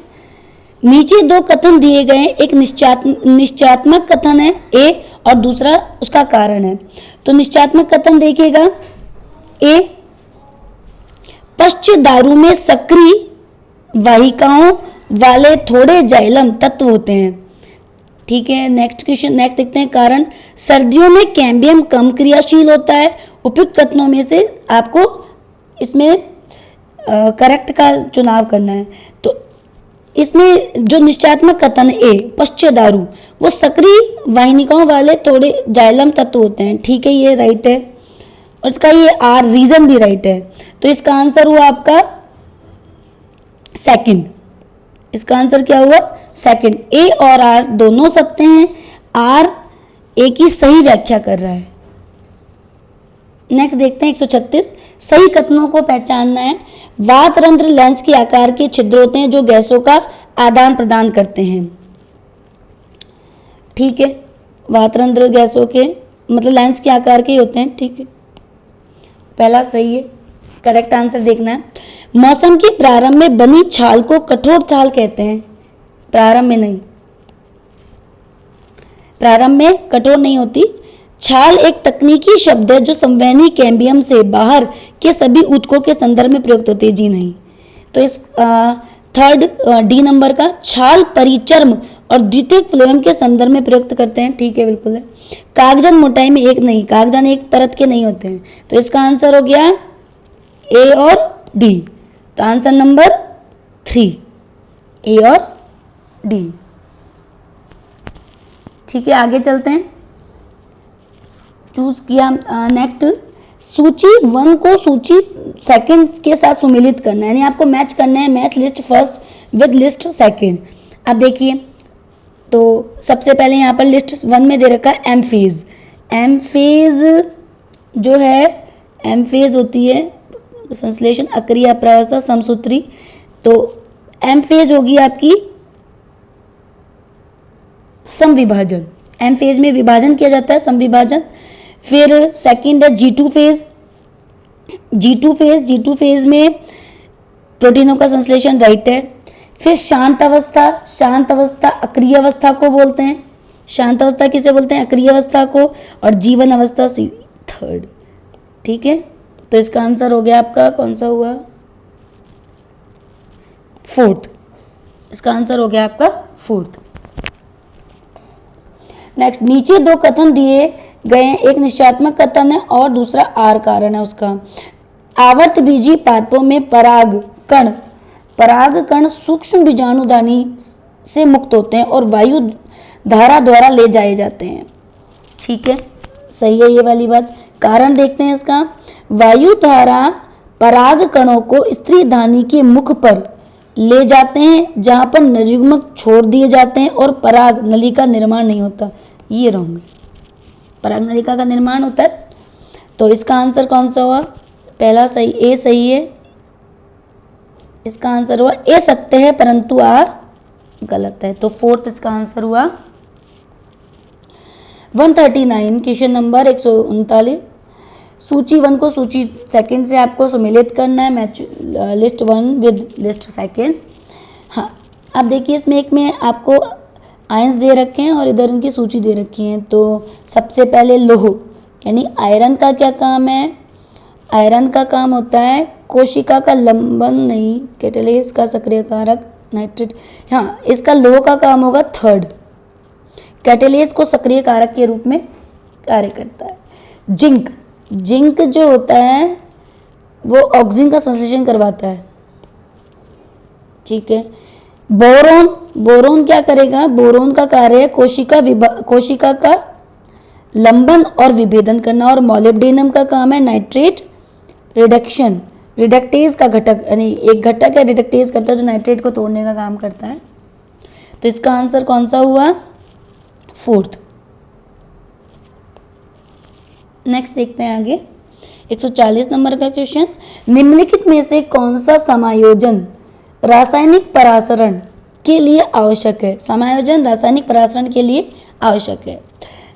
नीचे दो कथन दिए गए, एक निश्चयात्मक कथन है ए और दूसरा उसका कारण है। तो निश्चयात्मक कथन देखिएगा। ए, पश्च दारू में सक्रिय वाहिकाओं वाले थोड़े जाइलम तत्व होते हैं। ठीक है, नेक्स्ट क्वेश्चन, नेक्स्ट देखते हैं कारण। सर्दियों में कैम्बियम कम क्रियाशील होता है। उपयुक्त कथनों में से आपको इसमें करेक्ट का चुनाव करना है। तो इसमें जो निश्चयात्मक कथन ए, पश्च दारू, वो सक्रिय वाहिनिकाओं वाले थोड़े जाइलम तत्व होते हैं। ठीक है, ये राइट है, और इसका ये आर रीजन भी राइट है। तो इसका आंसर हुआ आपका सेकंड। इसका आंसर क्या हुआ, सेकंड। ए और आर दोनों सत्य हैं, आर ए की सही व्याख्या कर रहा है। नेक्स्ट देखते हैं 136। सही कथनों को पहचानना है। वातरंध्र लेंस के आकार के छिद्र होते हैं जो गैसों का आदान प्रदान करते हैं। ठीक है, वातरंध्र गैसों के मतलब लेंस के आकार के ही होते हैं। ठीक है, पहला सही है, करेक्ट आंसर देखना है। मौसम के प्रारंभ में बनी छाल को कठोर छाल कहते हैं। प्रारंभ में नहीं, प्रारंभ में कठोर नहीं होती। छाल एक तकनीकी शब्द है जो संवहनी कैम्बियम से बाहर के सभी ऊतकों के संदर्भ में प्रयुक्त होती है। जी नहीं। तो इस थर्ड डी नंबर का, छाल परिचर्म और द्वितीयक फ्लोएम के संदर्भ में प्रयुक्त करते हैं। ठीक है, बिल्कुल है। कागजन मोटाई में एक नहीं, कागजन एक परत के नहीं होते हैं। तो इसका आंसर हो गया ए और डी। तो आंसर नंबर 3, ए और डी। ठीक है, आगे चलते हैं। चूज किया। नेक्स्ट, सूची 1 को सूची 2 के साथ सुमेलित करना है, यानी आपको मैच करना है match list first with list second. अब देखिए, तो सबसे पहले यहाँ पर लिस्ट 1 में दे रखा है एमफेज। एमफेज जो है, एमफेज होती है संश्लेषण अक्रिय अप्रावस्था समसूत्री। तो एमफेज होगी आपकी समविभाजन। एमफेज में विभाजन किया जाता है, समविभाजन। फिर सेकंड है G2 फेज। G2 फेज में प्रोटीनों का संश्लेषण राइट है। फिर शांत अवस्था अक्रिय अवस्था को बोलते हैं। शांत अवस्था किसे बोलते हैं? अक्रिय अवस्था को। और जीवन अवस्था थर्ड। ठीक है, तो इसका आंसर हो गया आपका कौन सा हुआ? फोर्थ। इसका आंसर हो गया आपका फोर्थ। नेक्स्ट, नीचे दो कथन दिए गए हैं, एक निश्चयात्मक कथन है और दूसरा आर कारण है उसका। आवर्तबीजी पादपों में परागकण सूक्ष्म बीजाणुधानी से मुक्त होते हैं और वायु धारा द्वारा ले जाए जाते हैं। ठीक है, सही है ये वाली बात। कारण देखते हैं इसका। वायु धारा पराग कणों को स्त्री धानी के मुख पर ले जाते हैं जहां पर नरयुग्मक छोड़ दिए जाते हैं और पराग नली का निर्माण नहीं होता। ये रॉन्ग है, पराग नलिका का निर्माण होता है। तो इसका आंसर कौन सा हुआ? पहला सही, ए सही है। इसका आंसर हुआ ए सत्य है परंतु आर गलत है। तो फोर्थ इसका आंसर हुआ। 139 क्वेश्चन नंबर 139। सूची 1 को सूची सेकंड से आपको सम्मिलित करना है, match list 1 with list second. हाँ, अब देखिए इसमें एक में आपको आयंस दे रखे हैं और इधर इनकी सूची दे रखी है। तो सबसे पहले लोह यानी आयरन का क्या काम है? आयरन का काम होता है कोशिका का लंबन नहीं, कैटालिसिस का सक्रिय कारक नाइट्रेट। हाँ, इसका लोह का काम होगा थर्ड, कैटालिसिस को सक्रिय कारक के रूप में कार्य करता है। जिंक जो होता है वो ऑक्सीजन का संश्लेषण करवाता है। ठीक है। बोरोन क्या करेगा? बोरोन का कार्य है कोशिका का लंबन और विभेदन करना। और मॉलिब्डेनम का काम है नाइट्रेट रिडक्शन, रिडक्टेज का घटक, यानी एक घटक है रिडक्टेज करता है जो नाइट्रेट को तोड़ने का काम करता है। तो इसका आंसर कौन सा हुआ? फोर्थ। नेक्स्ट देखते हैं आगे 140 नंबर का क्वेश्चन। निम्नलिखित में से कौन सा समायोजन रासायनिक परासरण के लिए आवश्यक है? समायोजन रासायनिक परासरण के लिए आवश्यक है।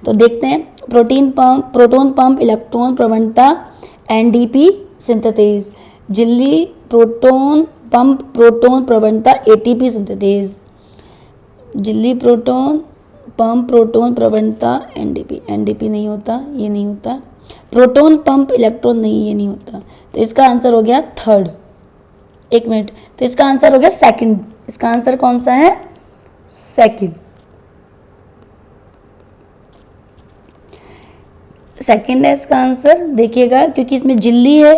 तो देखते हैं, प्रोटोन पंप, इलेक्ट्रॉन प्रवणता, एनडीपी सिंथेटेज। झिल्ली, प्रोटोन पंप, प्रोटोन प्रवणता, एटीपी सिंथेटेज। झिल्ली, प्रोटोन पंप, प्रोटोन प्रवणता, एनडीपी नहीं होता, ये नहीं होता। प्रोटोन पंप, इलेक्ट्रॉन नहीं, ये नहीं होता। तो इसका आंसर हो गया थर्ड। एक मिनट, तो इसका आंसर हो गया सेकंड। इसका आंसर कौन सा है? सेकंड है इसका आंसर। देखिएगा क्योंकि इसमें झिल्ली है,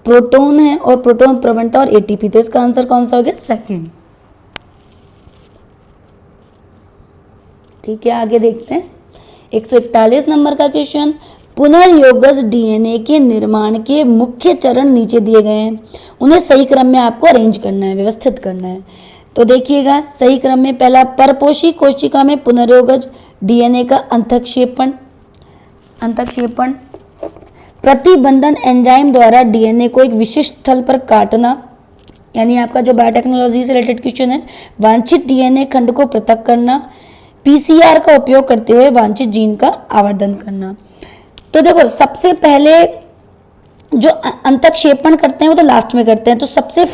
प्रोटोन है और प्रोटोन प्रवणता और एटीपी, तो इसका आंसर कौन सा हो गया? सेकंड। ठीक है, आगे देखते हैं 141 नंबर का क्वेश्चन। पुनर्योगज डीएनए के निर्माण के मुख्य चरण नीचे दिए गए हैं, उन्हें सही क्रम में आपको अरेंज करना है, व्यवस्थित करना है। तो देखिएगा सही क्रम में पहला, परपोषी कोशिका में पुनर्योगज डीएनए का अंतःक्षेपण। प्रतिबंधन एंजाइम द्वारा डीएनए को एक विशिष्ट स्थल पर काटना, यानी आपका जो बायोटेक्नोलॉजी से रिलेटेड क्वेश्चन है। वांछित डीएनए खंड को पृथक करना। पीसीआर का उपयोग करते हुए वांछित जीन का आवर्धन करना। तो देखो, सबसे पहले जो अंतःक्षेपण करते हैं वो तो लास्ट में करते हैं। तो सबसे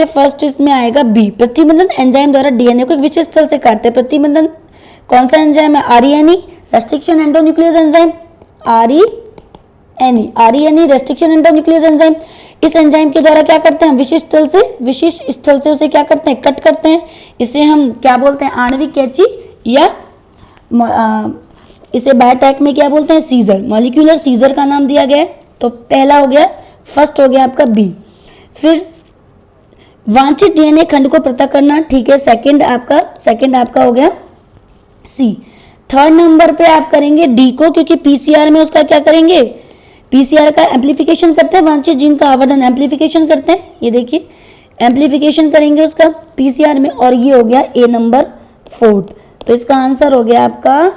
फर्स्ट इसमें आएगा बी, प्रतिबंधन एंजाइम द्वारा डीएनए को एक विशिष्ट स्थल से काटते हैं। प्रतिबंधन कौन सा एंजाइम है? R E N E, restriction endonuclease enzyme. R E N E restriction endonuclease enzyme. इस एंजाइम के द्वारा क्या करते हैं? विशिष्ट स्थल से उसे क्या करते हैं? कट करते हैं। इसे हम क्या बोलते हैं? आणविक कैंची, या इसे बायोटेक में क्या बोलते हैं? सीजर, मॉलिक्यूलर सीजर का नाम दिया गया है। तो पहला हो गया, फर्स्ट हो गया आपका बी। फिर वांछित डीएनए खंड को पृथक करना, ठीक है, सेकंड आपका हो गया सी। थर्ड नंबर पे आप करेंगे डी को, क्योंकि पीसीआर में उसका क्या करेंगे? पीसीआर का एम्प्लीफिकेशन करते हैं, वांछित जीन का आवर्धन एम्प्लीफिकेशन करते हैं। ये देखिए एम्प्लीफिकेशन करेंगे उसका पीसीआर में, और ये हो गया ए नंबर फोर्थ। तो इसका आंसर हो गया आपका,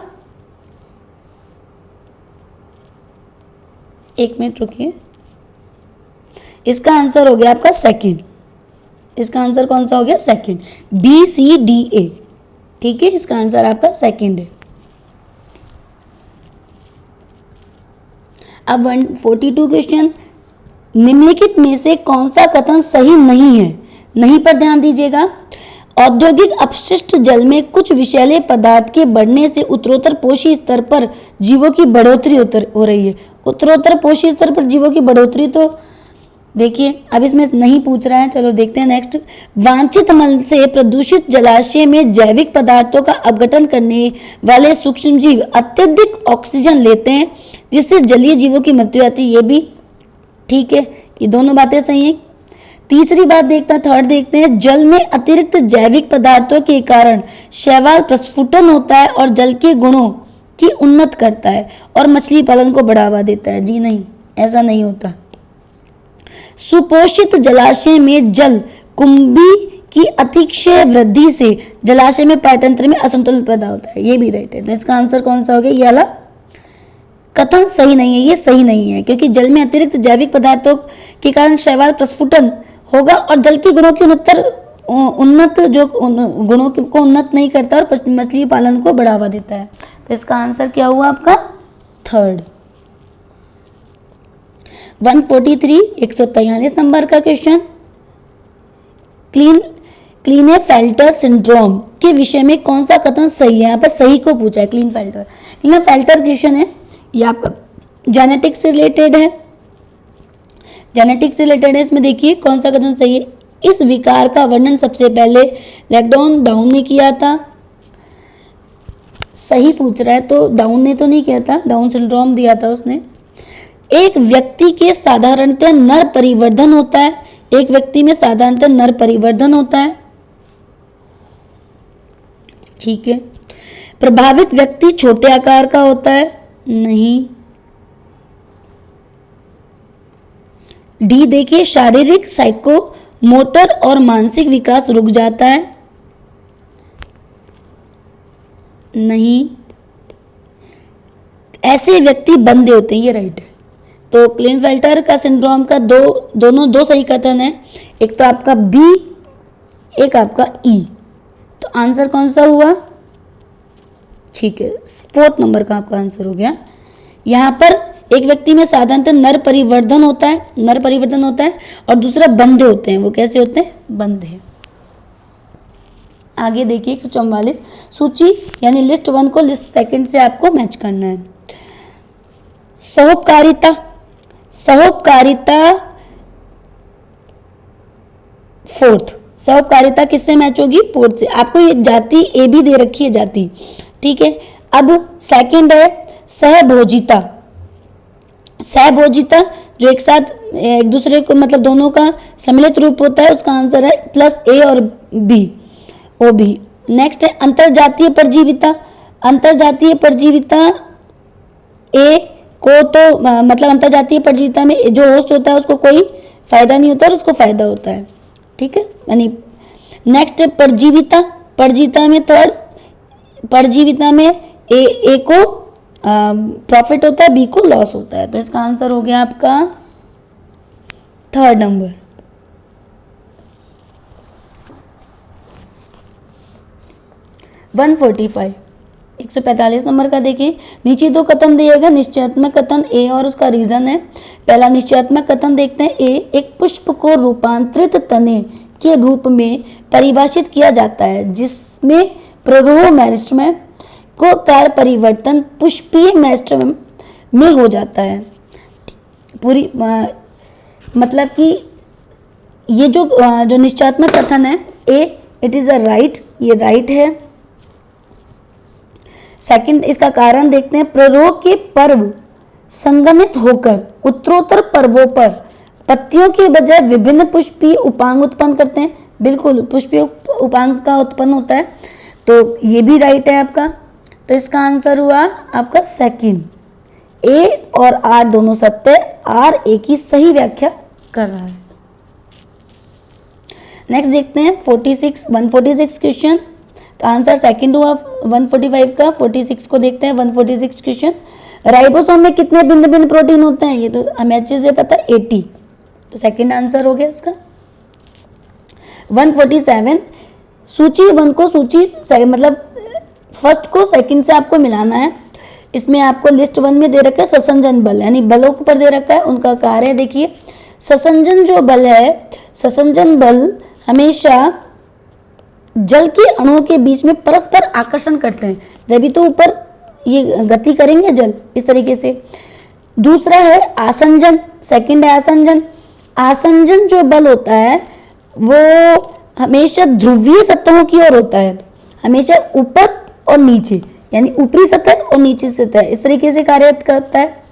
एक मिनट रुकिए, इसका आंसर हो गया आपका सेकंड। इसका आंसर कौन सा हो गया? Second, B C D A. ठीक है, इसका आंसर आपका सेकंड है। अब 142 क्वेश्चन, निम्नलिखित में से कौन सा कथन सही नहीं है? नहीं पर ध्यान दीजिएगा। औद्योगिक अपशिष्ट जल में कुछ विषैले पदार्थ के बढ़ने से उत्तरोत्तर पोषी स्तर पर जीवों की बढ़ोतरी हो रही है। उत्तरोत्तर पोषी स्तर पर जीवों की बढ़ोतरी, तो देखिए अब इसमें नहीं पूछ रहा है, चलो देखते हैं नेक्स्ट। वांछित मल से प्रदूषित जलाशय में जैविक पदार्थों का अपघटन करने वाले सूक्ष्म जीव अत्यधिक ऑक्सीजन लेते हैं, जिससे जलीय जीवों की मृत्यु आती है। ये भी ठीक है, ये दोनों बातें सही हैं। तीसरी बात थर्ड देखते हैं। जल में अतिरिक्त जैविक पदार्थों के कारण शैवाल प्रस्फुटन होता है और जल के गुणों की उन्नत करता है और मछली पालन को बढ़ावा देता है। जी नहीं, ऐसा नहीं होता। सुपोषित जलाशय में जल कुंभी की अतिशय वृद्धि से जलाशय में पायतंत्र में असंतुलन पैदा होता है। ये भी राइट है। तो इसका आंसर कौन सा हो गया? ये वाला कथन सही नहीं है, ये सही नहीं है, क्योंकि जल में अतिरिक्त जैविक पदार्थों के कारण शैवाल प्रस्फुटन होगा और जल के गुणों की उन्नत को उन्नत नहीं करता और मछली पालन को बढ़ावा देता है। तो इसका आंसर क्या हुआ आपका? थर्ड। 143 143 नंबर का क्वेश्चन, क्लीनेफेल्टर सिंड्रोम के विषय में कौन सा कथन सही है? यहाँ पर सही को पूछा है। क्लीनेफेल्टर क्वेश्चन है, ये आपका जेनेटिक्स से रिलेटेड है। इसमें देखिए कौन सा कथन सही है। इस विकार का वर्णन सबसे पहले लैकडॉन डाउन ने किया था। सही पूछ रहा है, तो डाउन ने तो नहीं किया था, डाउन सिंड्रोम दिया था उसने। एक व्यक्ति के साधारणतः नर परिवर्धन होता है। एक व्यक्ति में साधारणतः नर परिवर्धन होता है, ठीक है। प्रभावित व्यक्ति छोटे आकार का होता है, नहीं। डी देखिए, शारीरिक, साइको मोटर और मानसिक विकास रुक जाता है, नहीं। ऐसे व्यक्ति बंधे होते हैं, ये राइट है। तो क्लीनेफेल्टर का सिंड्रोम का दो सही कथन है, एक तो आपका बी, एक आपका ई। तो आंसर कौन सा हुआ? ठीक है, 4th नंबर का आपका आंसर हो गया। यहाँ पर एक व्यक्ति में साधारणतः नर परिवर्धन होता है और दूसरा बंधे होते हैं। वो कैसे होते हैं? बंधे। आगे देखिए 144, सूची यानी लिस्ट 1 को लिस्ट 2 से आपको मैच करना है। सहोपकारिता 4th। सहोपकारिता किससे मैच होगी? 4th से। आपको ये जाति ए भी दे रखी है, जाति, ठीक है। अब सेकंड है सहभोजिता जो एक साथ एक दूसरे को मतलब दोनों का सम्मिलित रूप होता है, उसका आंसर है प्लस ए और बी, ओ बी। नेक्स्ट है अंतरजातीय परजीविता ए को तो मतलब अंतरजातीय परजीविता में जो होस्ट होता है उसको कोई फायदा नहीं होता और उसको फायदा होता है, ठीक है। यानी नेक्स्ट है परजीविता में थर्ड, परजीविता में ए को प्रॉफिट होता है, बी को लॉस होता है। तो इसका आंसर हो गया आपका 3rd नंबर। वन 145 नंबर का देखिए, नीचे 2 कथन दिएगा, निश्चयात्मक कथन ए और उसका रीजन है। पहला निश्चयात्मक कथन देखते हैं। ए, एक पुष्प को रूपांतरित तने के रूप में परिभाषित किया जाता है जिसमें प्ररोह मेरिस्टेम को कार्य परिवर्तन पुष्पीय मेरिस्टेम में हो जाता है। पूरी मतलब कि ये जो निश्चयात्मक कथन है ए, इट इज अ राइट, ये राइट है। सेकंड, इसका कारण देखते हैं। प्ररोह के पर्व संगनित होकर उत्तरोत्तर पर्वों पर पत्तियों के बजाय विभिन्न पुष्पीय उपांग उत्पन्न करते हैं। बिल्कुल, पुष्पीय उपांग का उत्पन्न होता है, तो ये भी राइट है आपका। तो इसका आंसर हुआ आपका सेकंड। ए और आर दोनों सत्य, आर ए की सही व्याख्या कर रहा है। नेक्स्ट देखते हैं 146 क्वेश्चन। तो आंसर सेकंड हुआ 145 का। 46 को देखते हैं 146 क्वेश्चन। राइबोसोम में कितने भिन्न भिन्न प्रोटीन होते हैं? ये तो हमें अच्छे से पता है, 80। तो सेकंड आंसर हो गया इसका। 147, सूची 1 को सूची मतलब फर्स्ट को सेकंड से आपको मिलाना है। इसमें आपको लिस्ट 1 में दे रखा है ससंजन बल, यानी बलों के ऊपर दे रखा है, उनका कार्य देखिए। ससंजन जो बल है, ससंजन बल हमेशा जल के अणुओं के बीच में परस्पर आकर्षण करते हैं, जब भी तो ऊपर ये गति करेंगे जल इस तरीके से। दूसरा है आसंजन, सेकंड है आसंजन। आसंजन जो बल होता है वो हमेशा ध्रुवीय सतहों की ओर होता है, हमेशा ऊपर और नीचे, यानी ऊपरी सतह और नीचे सतह, इस तरीके से कार्य करता है।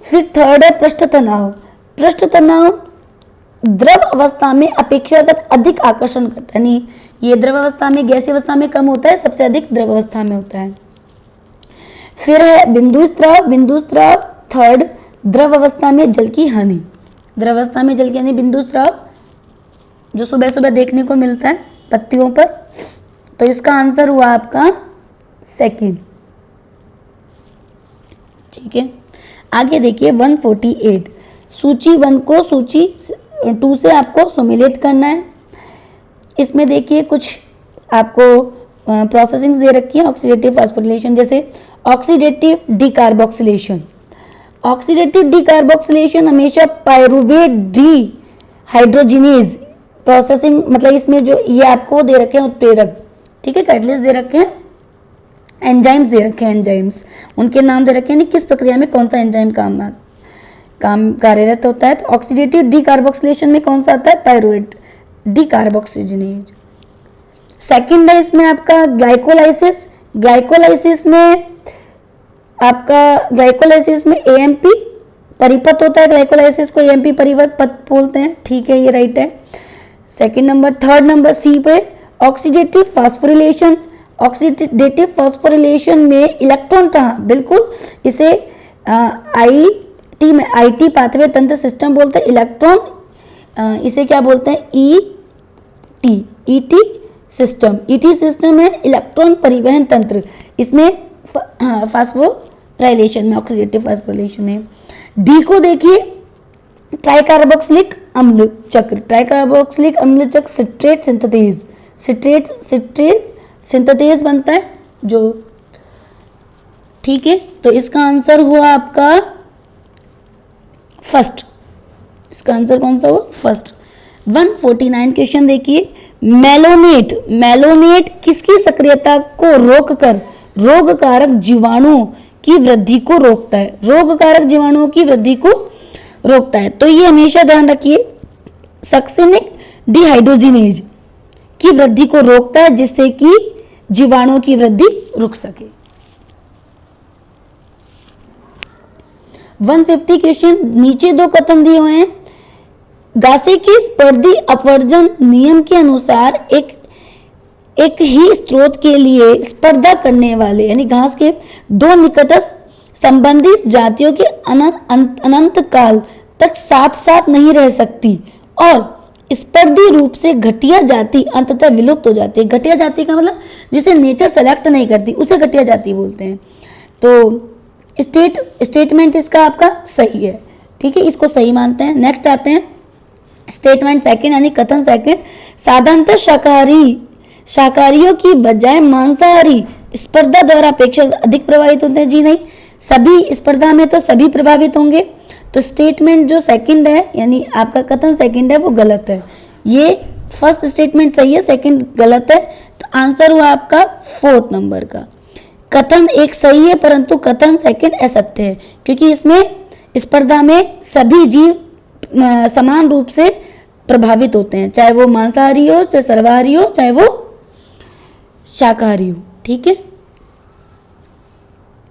फिर थर्ड है पृष्ठ तनाव। पृष्ठ तनाव द्रव अवस्था में अपेक्षाकृत अधिक आकर्षण करता है, यानी ये द्रव अवस्था में, गैसीय अवस्था में कम होता है, सबसे अधिक द्रव अवस्था में होता है। फिर है बिंदु स्त्राव। बिंदु स्त्राव थर्ड, द्रव अवस्था में जल की हानि। द्रव अवस्था में जल की हानि बिंदु स्त्राव, जो सुबह सुबह देखने को मिलता है पत्तियों पर। तो इसका आंसर हुआ आपका सेकंड। ठीक है, आगे देखिए 148। सूची 1 को सूची 2 से आपको सम्मिलित करना है। इसमें देखिए कुछ आपको प्रोसेसिंग्स दे रखी है ऑक्सीडेटिव फास्फोरिलेशन, जैसे ऑक्सीडेटिव डीकार्बोक्सिलेशन। ऑक्सीडेटिव डीकार्बोक्सिलेशन हमेशा पायरुवेट डी हाइड्रोजिनेज प्रोसेसिंग, मतलब इसमें जो ये आपको दे रखे हैं उत्प्रेरक, ठीक है, कैटलिस्ट दे रखे हैं, एंजाइम्स दे रखे हैं, एंजाइम्स उनके नाम दे रखे हैं, किस प्रक्रिया में कौन सा एंजाइम काम कार्यरत होता है। तो ऑक्सीडेटिव डीकार्बोक्सिलेशन में कौन सा आता है, पायरुवेट डीकार्बोक्सिजनेज। सेकंड है इसमें आपका ग्लाइकोलाइसिस। ग्लाइकोलाइसिस में आपका ग्लाइकोलाइसिस में एएमपी परिपथ होता है, ग्लाइकोलाइसिस को एएमपी परिपथ बोलते हैं, ठीक है, ये राइट है। Second number. Third number C पे ऑक्सीडेटिव फास्फोरिलेशन। ऑक्सीडेटिव फास्फोरिलेशन में इलेक्ट्रॉन कहाँ, बिल्कुल इसे आईटी पाथवे तंत्र सिस्टम बोलते हैं। इलेक्ट्रॉन इसे क्या बोलते हैं, ईटी सिस्टम। ईटी सिस्टम है इलेक्ट्रॉन परिवहन तंत्र, इसमें फास्फोराइलेशन में, ऑक्सीडेटिव फास्फोरिलेशन में। डी को देखिए ट्राइकार्बोक्सिलिक अम्ल चक्र। ट्राइकार्बोक्सिलिक अम्ल चक्र सिट्रेट सिंथेसेज, सिट्रेट सिंथेसेज बनता है जो, ठीक है। तो इसका आंसर हुआ आपका फर्स्ट। इसका आंसर कौन सा हुआ, फर्स्ट। 149 क्वेश्चन देखिए। मेलोनेट। मेलोनेट किसकी सक्रियता को रोककर रोगकारक जीवाणुओं की वृद्धि को रोकता है, रोगकारक जीवाणुओं की वृद्धि को रोकता है। तो ये हमेशा ध्यान रखिए, सक्सिनिक डिहाइड्रोजिनेज की वृद्धि को रोकता है, जिससे कि जीवाणुओं की वृद्धि रुक सके। 150 क्वेश्चन। नीचे दो कथन दिए हुए हैं। गासे के स्पर्धी अपवर्जन नियम के अनुसार एक ही स्रोत के लिए स्पर्धा करने वाले, यानी घास के दो निकटस्थ संबंधी जातियों के अनंत काल तक साथ साथ नहीं रह सकती और स्पर्धी रूप से घटिया जाति अंततः विलुप्त हो जाती है। घटिया जाति का मतलब जिसे नेचर सेलेक्ट नहीं करती, उसे घटिया जाति बोलते हैं। तो स्टेटमेंट इसका आपका सही है, ठीक है, इसको सही मानते हैं। नेक्स्ट आते हैं स्टेटमेंट सेकंड, यानी कथन सेकंड। साधारणतः शाकाहारियों की बजाय मांसाहारी स्पर्धा द्वारा अपेक्षाकृत अधिक प्रभावित होते हैं। जी नहीं, सभी स्पर्धा में तो सभी प्रभावित होंगे। तो स्टेटमेंट जो सेकंड है, यानी आपका कथन सेकंड है, वो गलत है। ये फर्स्ट स्टेटमेंट सही है, सेकंड गलत है। तो आंसर हुआ आपका 4 नंबर का। कथन एक सही है, परंतु कथन सेकंड असत्य है, क्योंकि इसमें स्पर्धा में सभी जीव समान रूप से प्रभावित होते हैं, चाहे वो मांसाहारी हो, चाहे सर्वाहारी हो, चाहे वो शाकाहारी हो, ठीक है।